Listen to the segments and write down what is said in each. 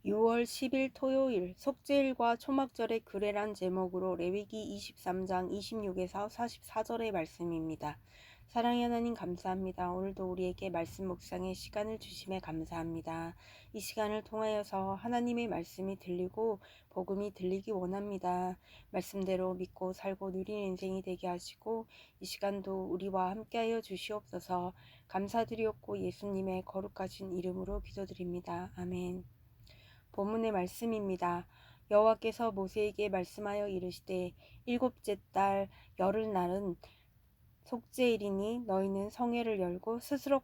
6월 10일 토요일 속죄일과 초막절의 규례란 제목으로 레위기 23장 26에서 44절의 말씀입니다. 사랑의 하나님 감사합니다. 오늘도 우리에게 말씀 묵상의 시간을 주심에 감사합니다. 이 시간을 통하여서 하나님의 말씀이 들리고 복음이 들리기 원합니다. 말씀대로 믿고 살고 누리는 인생이 되게 하시고 이 시간도 우리와 함께하여 주시옵소서. 감사드리옵고 예수님의 거룩하신 이름으로 기도드립니다. 아멘. 본문의 말씀입니다. 여호와께서 모세에게 말씀하여 이르시되 일곱째 달 열흘날은 속죄일이니 너희는 성회를 열고 스스로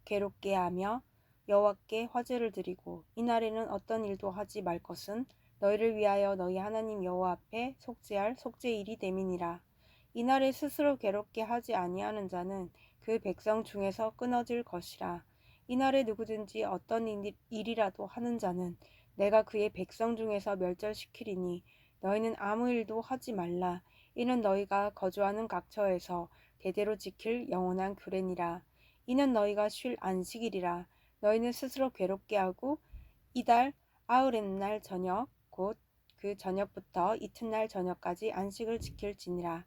괴롭게 하며 여호와께 화제를 드리고 이날에는 어떤 일도 하지 말 것은 너희를 위하여 너희 하나님 여호와 앞에 속죄할 속죄일이 됨이니라. 이날에 스스로 괴롭게 하지 아니하는 자는 그 백성 중에서 끊어질 것이라. 이날에 누구든지 어떤 일이라도 하는 자는 내가 그의 백성 중에서 멸절시키리니 너희는 아무 일도 하지 말라. 이는 너희가 거주하는 각처에서 대대로 지킬 영원한 규례니라. 이는 너희가 쉴 안식일이라. 너희는 스스로 괴롭게 하고 이달 아흐렛날 저녁 곧 그 저녁부터 이튿날 저녁까지 안식을 지킬지니라.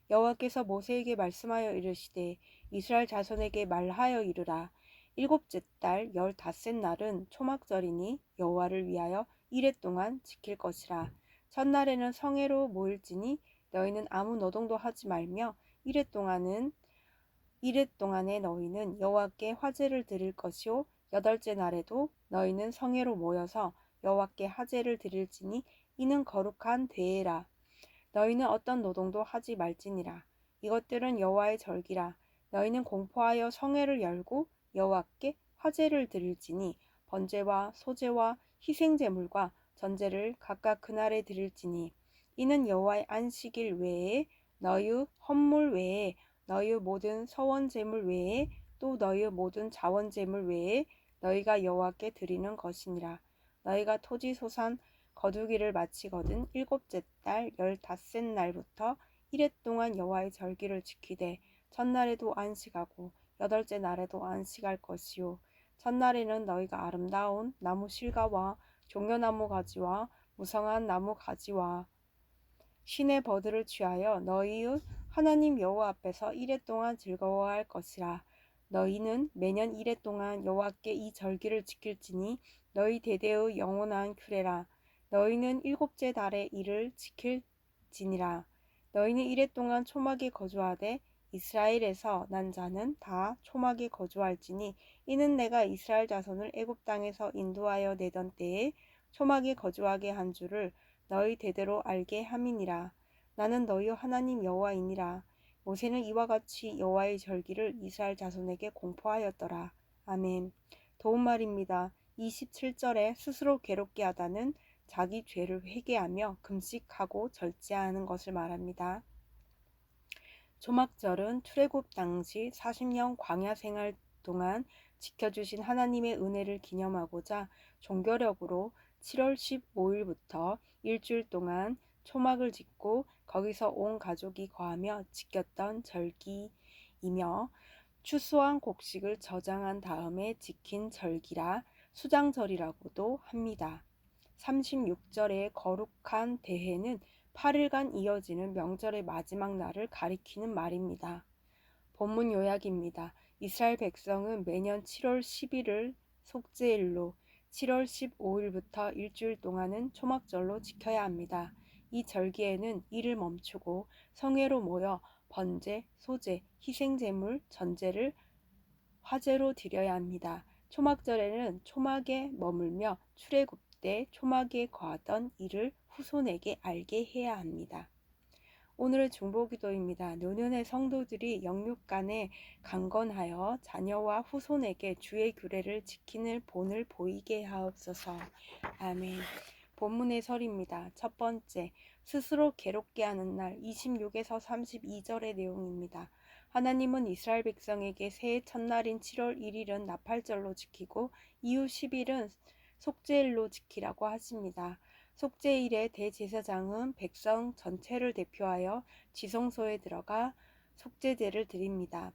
여호와께서 모세에게 말씀하여 이르시되 이스라엘 자손에게 말하여 이르라. 일곱째 달 15셋 날은 초막절이니 여호와를 위하여 이레 동안 지킬 것이라. 첫날에는 성회로 모일지니 너희는 아무 노동도 하지 말며 이레 동안에 너희는 여호와께 화제를 드릴 것이요 여덟째 날에도 너희는 성회로 모여서 여호와께 화제를 드릴지니 이는 거룩한 대회라. 너희는 어떤 노동도 하지 말지니라. 이것들은 여호와의 절기라. 너희는 공포하여 성회를 열고 여호와께 화제를 드릴지니 번제와 소제와 희생제물과 전제를 각각 그날에 드릴지니 이는 여호와의 안식일 외에 너희 헌물 외에 너희 모든 서원제물 외에 또 너희 모든 자원제물 외에 너희가 여호와께 드리는 것이니라. 너희가 토지 소산 거두기를 마치거든 일곱째 달 15셋 날부터 이레 동안 여호와의 절기를 지키되 첫날에도 안식하고 여덟째 날에도 안식할 것이요 첫날에는 너희가 아름다운 나무 실과와 종려나무 가지와 무성한 나무 가지와 신의 버들을 취하여 너희의 하나님 여호와 앞에서 이레 동안 즐거워할 것이라. 너희는 매년 이레 동안 여호와께 이 절기를 지킬지니 너희 대대의 영원한 규례라. 너희는 일곱째 달에 이를 지킬지니라. 너희는 이레 동안 초막에 거주하되 이스라엘에서 난 자는 다 초막에 거주할지니 이는 내가 이스라엘 자손을 애굽 땅에서 인도하여 내던 때에 초막에 거주하게 한 줄을 너희 대대로 알게 함이니라. 나는 너희 하나님 여호와이니라. 모세는 이와 같이 여호와의 절기를 이스라엘 자손에게 공포하였더라. 아멘. 도움말입니다. 27절에 스스로 괴롭게 하다는 자기 죄를 회개하며 금식하고 절제하는 것을 말합니다. 초막절은 출애굽 당시 40년 광야 생활 동안 지켜주신 하나님의 은혜를 기념하고자 종교력으로 7월 15일부터 일주일 동안 초막을 짓고 거기서 온 가족이 거하며 지켰던 절기이며 추수한 곡식을 저장한 다음에 지킨 절기라 수장절이라고도 합니다. 36절의 거룩한 대회는 8일간 이어지는 명절의 마지막 날을 가리키는 말입니다. 본문 요약입니다. 이스라엘 백성은 매년 7월 10일을 속죄일로 7월 15일부터 일주일 동안은 초막절로 지켜야 합니다. 이 절기에는 일을 멈추고 성회로 모여 번제, 소제, 희생제물, 전제를 화제로 드려야 합니다. 초막절에는 초막에 머물며 출애굽 때 초막에 거하던 일을 후손에게 알게 해야 합니다. 오늘의 중보기도입니다. 노년의 성도들이 영육간에 강건하여 자녀와 후손에게 주의 규례를 지키는 본을 보이게 하옵소서. 아멘. 본문의 설입니다. 첫 번째, 스스로 괴롭게 하는 날 26에서 32절의 내용입니다. 하나님은 이스라엘 백성에게 새해 첫날인 7월 1일은 나팔절로 지키고 이후 10일은 속죄일로 지키라고 하십니다. 속죄일에 대제사장은 백성 전체를 대표하여 지성소에 들어가 속죄제를 드립니다.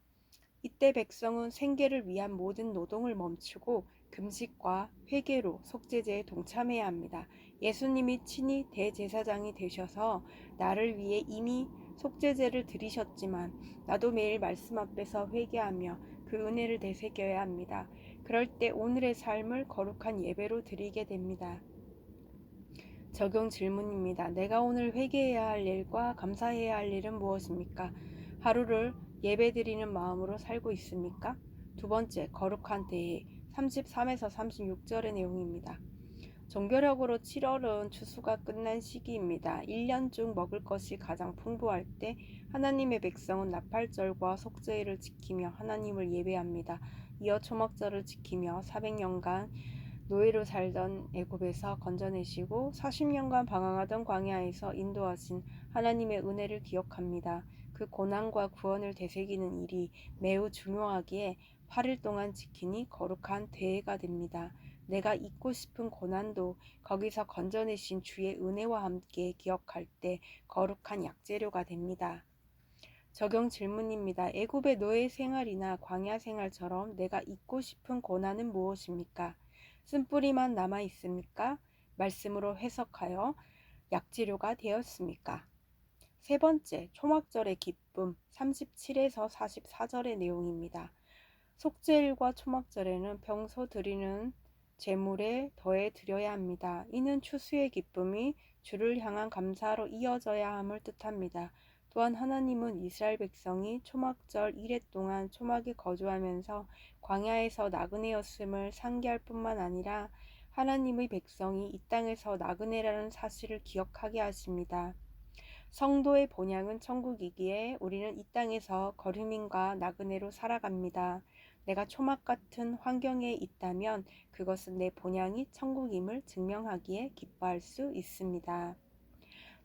이때 백성은 생계를 위한 모든 노동을 멈추고 금식과 회개로 속죄제에 동참해야 합니다. 예수님이 친히 대제사장이 되셔서 나를 위해 이미 속죄제를 드리셨지만 나도 매일 말씀 앞에서 회개하며 그 은혜를 되새겨야 합니다. 그럴 때 오늘의 삶을 거룩한 예배로 드리게 됩니다. 적용 질문입니다. 내가 오늘 회개해야 할 일과 감사해야 할 일은 무엇입니까? 하루를 예배드리는 마음으로 살고 있습니까? 두 번째, 거룩한 대회 33에서 36절의 내용입니다. 종교력으로 7월은 추수가 끝난 시기입니다. 1년 중 먹을 것이 가장 풍부할 때 하나님의 백성은 나팔절과 속죄일을 지키며 하나님을 예배합니다. 이어 초막절을 지키며 400년간 노예로 살던 애굽에서 건져내시고 40년간 방황하던 광야에서 인도하신 하나님의 은혜를 기억합니다. 그 고난과 구원을 되새기는 일이 매우 중요하기에 8일 동안 지키니 거룩한 대회가 됩니다. 내가 잊고 싶은 고난도 거기서 건져내신 주의 은혜와 함께 기억할 때 거룩한 약재료가 됩니다. 적용 질문입니다. 애굽의 노예 생활이나 광야 생활처럼 내가 잊고 싶은 고난은 무엇입니까? 쓴뿌리만 남아 있습니까? 말씀으로 해석하여 약재료가 되었습니까? 세 번째, 초막절의 기쁨 37에서 44절의 내용입니다. 속죄일과 초막절에는 평소 드리는 제물에 더해 드려야 합니다. 이는 추수의 기쁨이 주를 향한 감사로 이어져야 함을 뜻합니다. 또한 하나님은 이스라엘 백성이 초막절 1회 동안 초막에 거주하면서 광야에서 나그네였음을 상기할 뿐만 아니라 하나님의 백성이 이 땅에서 나그네라는 사실을 기억하게 하십니다. 성도의 본향은 천국이기에 우리는 이 땅에서 거류민과 나그네로 살아갑니다. 내가 초막 같은 환경에 있다면 그것은 내 본향이 천국임을 증명하기에 기뻐할 수 있습니다.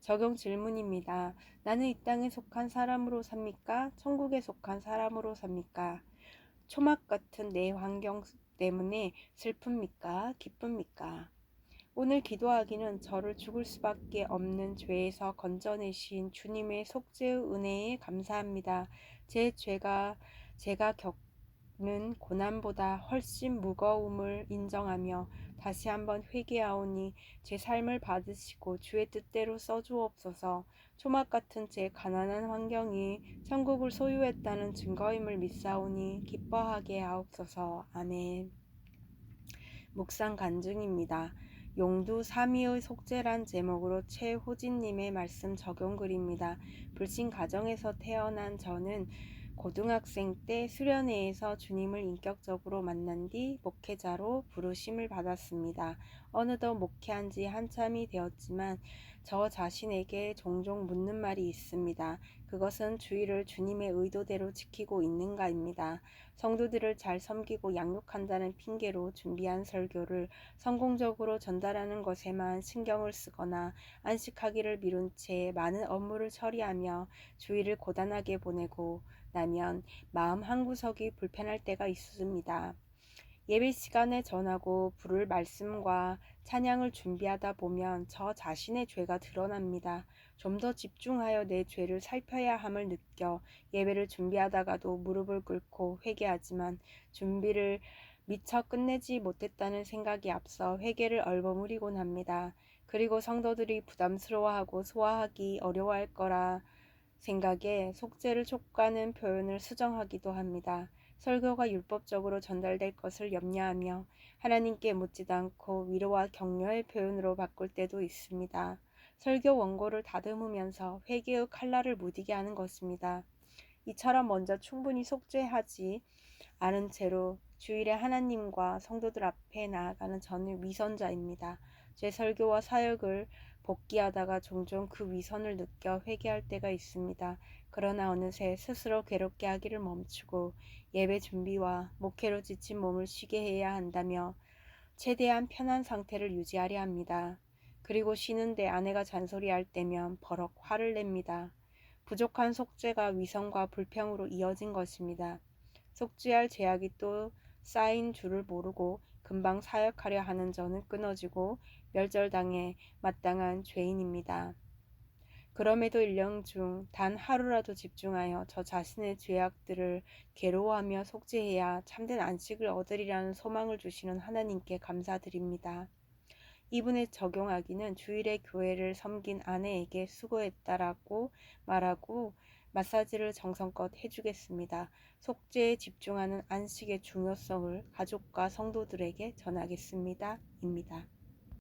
적용 질문입니다. 나는 이 땅에 속한 사람으로 삽니까? 천국에 속한 사람으로 삽니까? 초막 같은 내 환경 때문에 슬픕니까? 기쁩니까? 오늘 기도하기는 저를 죽을 수밖에 없는 죄에서 건져내신 주님의 속죄의 은혜에 감사합니다. 제 죄가 제가 겪는 고난보다 훨씬 무거움을 인정하며 다시 한번 회개하오니 제 삶을 받으시고 주의 뜻대로 써주옵소서. 초막 같은 제 가난한 환경이 천국을 소유했다는 증거임을 믿사오니 기뻐하게 하옵소서. 아멘. 묵상 간증입니다. 용두 삼위의 속죄란 제목으로 최호진님의 말씀 적용글입니다. 불신 가정에서 태어난 저는 고등학생 때 수련회에서 주님을 인격적으로 만난 뒤 목회자로 부르심을 받았습니다. 어느덧 목회한 지 한참이 되었지만 저 자신에게 종종 묻는 말이 있습니다. 그것은 주의를 주님의 의도대로 지키고 있는가입니다. 성도들을 잘 섬기고 양육한다는 핑계로 준비한 설교를 성공적으로 전달하는 것에만 신경을 쓰거나 안식하기를 미룬 채 많은 업무를 처리하며 주일을 고단하게 보내고 나면 마음 한구석이 불편할 때가 있습니다. 예배 시간에 전하고 부를 말씀과 찬양을 준비하다 보면 저 자신의 죄가 드러납니다. 좀 더 집중하여 내 죄를 살펴야 함을 느껴 예배를 준비하다가도 무릎을 꿇고 회개하지만 준비를 미처 끝내지 못했다는 생각이 앞서 회개를 얼버무리곤 합니다. 그리고 성도들이 부담스러워하고 소화하기 어려워할 거라 생각에 속죄를 촉구하는 표현을 수정하기도 합니다. 설교가 율법적으로 전달될 것을 염려하며 하나님께 묻지도 않고 위로와 격려의 표현으로 바꿀 때도 있습니다. 설교 원고를 다듬으면서 회개의 칼날을 무디게 하는 것입니다. 이처럼 먼저 충분히 속죄하지 않은 채로 주일에 하나님과 성도들 앞에 나아가는 저는 위선자입니다. 제 설교와 사역을 복귀하다가 종종 그 위선을 느껴 회개할 때가 있습니다. 그러나 어느새 스스로 괴롭게 하기를 멈추고 예배 준비와 목회로 지친 몸을 쉬게 해야 한다며 최대한 편한 상태를 유지하려 합니다. 그리고 쉬는데 아내가 잔소리할 때면 버럭 화를 냅니다. 부족한 속죄가 위선과 불평으로 이어진 것입니다. 속죄할 죄악이 또 쌓인 줄을 모르고 금방 사역하려 하는 저는 끊어지고 멸절당해 마땅한 죄인입니다. 그럼에도 1년 중 단 하루라도 집중하여 저 자신의 죄악들을 괴로워하며 속죄해야 참된 안식을 얻으리라는 소망을 주시는 하나님께 감사드립니다. 이분에 적용하기는 주일에 교회를 섬긴 아내에게 수고했다라고 말하고 마사지를 정성껏 해주겠습니다. 속죄에 집중하는 안식의 중요성을 가족과 성도들에게 전하겠습니다. 입니다.